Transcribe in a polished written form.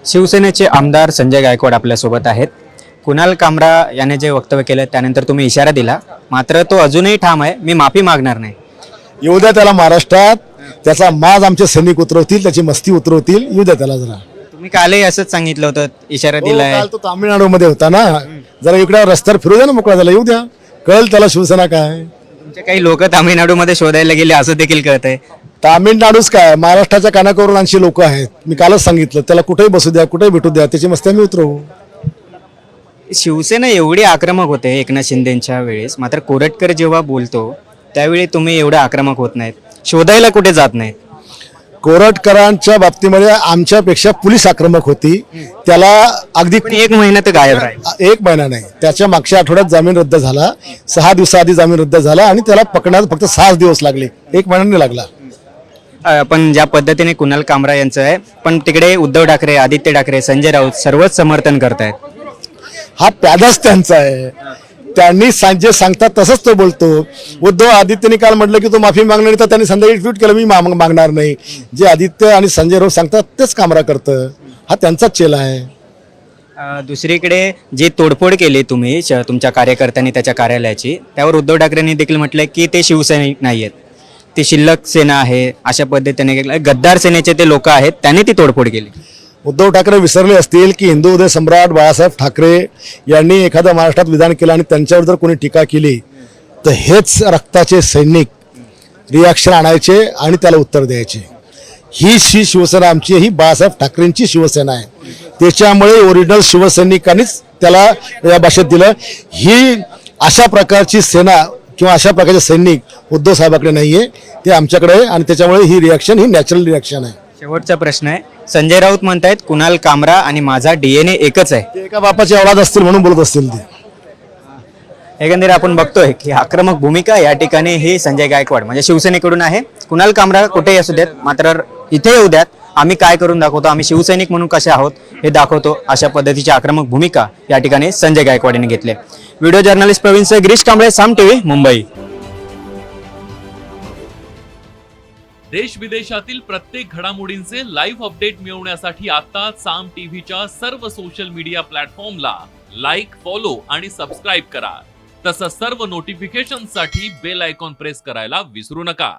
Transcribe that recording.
शिवसेनेचे आमदार संजय गायकवाड आपल्यासोबत आहेत. कुणाल कामरा याने जे वक्तव्य केलं त्यानंतर तुम्ही इशारा दिला, मात्र तो अजूनही ठाम आहे, मी माफी मागणार नाही. येऊ द्या त्याला महाराष्ट्रात, त्याचा माज आमचे सैनिक उतरवतील, त्याची मस्ती उतरवतील. येऊ द्या त्याला जरा. तुम्ही कालही असंच सांगितलं होतं, इशारा दिलाय. काल तो तामिळनाडूमध्ये होता ना, जरा इकडे रस्त्यावर फिरू द्या ना, मोकळा झाला. येऊ द्या, कळेल त्याला शिवसेना काय. तुमचे काही लोक तामिळनाडूमध्ये शोधायला गेले असं देखील कळतंय. तामिळनाडूच काय, महाराष्ट्राच्या कानाकोरून आणखी लोक आहेत. मी कालच सांगितलं, त्याला कुठेही बसू द्या, कुठेही भेटू द्या, त्याची मस्ती आम्ही उतरवू. शिवसेना एवढी आक्रमक होते एकनाथ शिंदेच्या वेळेस, मात्र कोरटकर जेव्हा बोलतो त्यावेळी तुम्ही एवढं आक्रमक होत नाहीत, शोधायला कुठे जात नाहीत. कोरटकरांच्या बाबतीमध्ये आमच्यापेक्षा पोलीस आक्रमक होती. त्याला अगदी पण 1 महिना तर गायब राहील. 1 महिना नाही, त्याच्या मागच्या आठवड्यात जामीन रद्द झाला. 6 दिवसाआधी जामीन रद्द झाला आणि त्याला पकडण्यात फक्त 6 दिवस लागले, 1 महिना नाही लागला. पण ज्या पद्धतीने कुणाल कामरा यांचं आहे, पण तिकडे उद्धव ठाकरे, आदित्य ठाकरे, संजय राऊत सर्वच समर्थन करतायत. हा प्यादाच त्यांचा आहे. त्यांनी जे सांगतात तसंच तो बोलतो. उद्धव आदित्यने काल म्हटलं की तो माफी मागणार नाही, तर त्यांनी संध्याकाळी ट्विट केलं, मी मागणार नाही. जे आदित्य आणि संजय राऊत सांगतात तेच कामरा करतं. हा त्यांचाच चेला आहे. दुसरीकडे जी तोडफोड केली तुम्ही तुमच्या कार्यकर्त्यांनी त्याच्या कार्यालयाची, त्यावर उद्धव ठाकरेंनी देखील म्हटलंय की ते शिवसैनिक नाही आहेत, ती शिल्लक सेना आहे अशा पद्धतीने. गद्दार सेनेचे ते लोक आहेत, त्यांनी ती तोडफोड केली. उद्धव ठाकरे विसरले असतील की हिंदू उदय सम्राट बाळासाहेब ठाकरे यांनी एखादं महाराष्ट्रात विधान केलं आणि त्यांच्यावर जर कोणी टीका केली तर हेच रक्ताचे सैनिक रिॲक्शन आणायचे आणि त्याला उत्तर द्यायचे. ही शिवसेना आमची, ही बाळासाहेब ठाकरेंची शिवसेना आहे. त्याच्यामुळे ओरिजिनल शिवसैनिकांनीच त्याला या भाषेत दिलं. ही अशा प्रकारची सेना किंवा अशा प्रकारचे सैनिक उद्धव साहेबाकडे नाही आहे, ते आमच्याकडे आहे. आणि त्याच्यामुळे ही रिॲक्शन ही नॅचरल रिॲक्शन आहे. शेवटचा प्रश्न आहे, संजय राऊत म्हणतायत कुणाल कामरा आणि माझा DNA एकच आहे. ते एका बापाची औलाद असतील म्हणून बोलत असतील ते. एकंदरीत आपण बघतोय की आक्रमक भूमिका या ठिकाणी ही संजय गायकवाड म्हणजे शिवसेनेकडून आहे. कुणाल कामरा कुठेही असू देत, मात्र इथे येऊ द्यात, आम्ही काय करून दाखवतो, आम्ही शिवसैनिक म्हणून कसे आहोत हे दाखवतो, अशा पद्धतीची आक्रमक भूमिका या ठिकाणी संजय गायकवाड यांनी घेतली. व्हिडिओ जर्नलिस्ट प्रवीण सह गिरीश कांबळे, साम टीव्ही, मुंबई. देश विदेशातील प्रत्येक घडामोडींचे लाईव्ह अपडेट मिळवण्यासाठी आता साम टीव्हीच्या सर्व सोशल मीडिया प्लॅटफॉर्मला लाईक, फॉलो आणि सबस्क्राईब करा. तसंच सर्व नोटिफिकेशनसाठी बेल आयकॉन प्रेस करायला विसरू नका.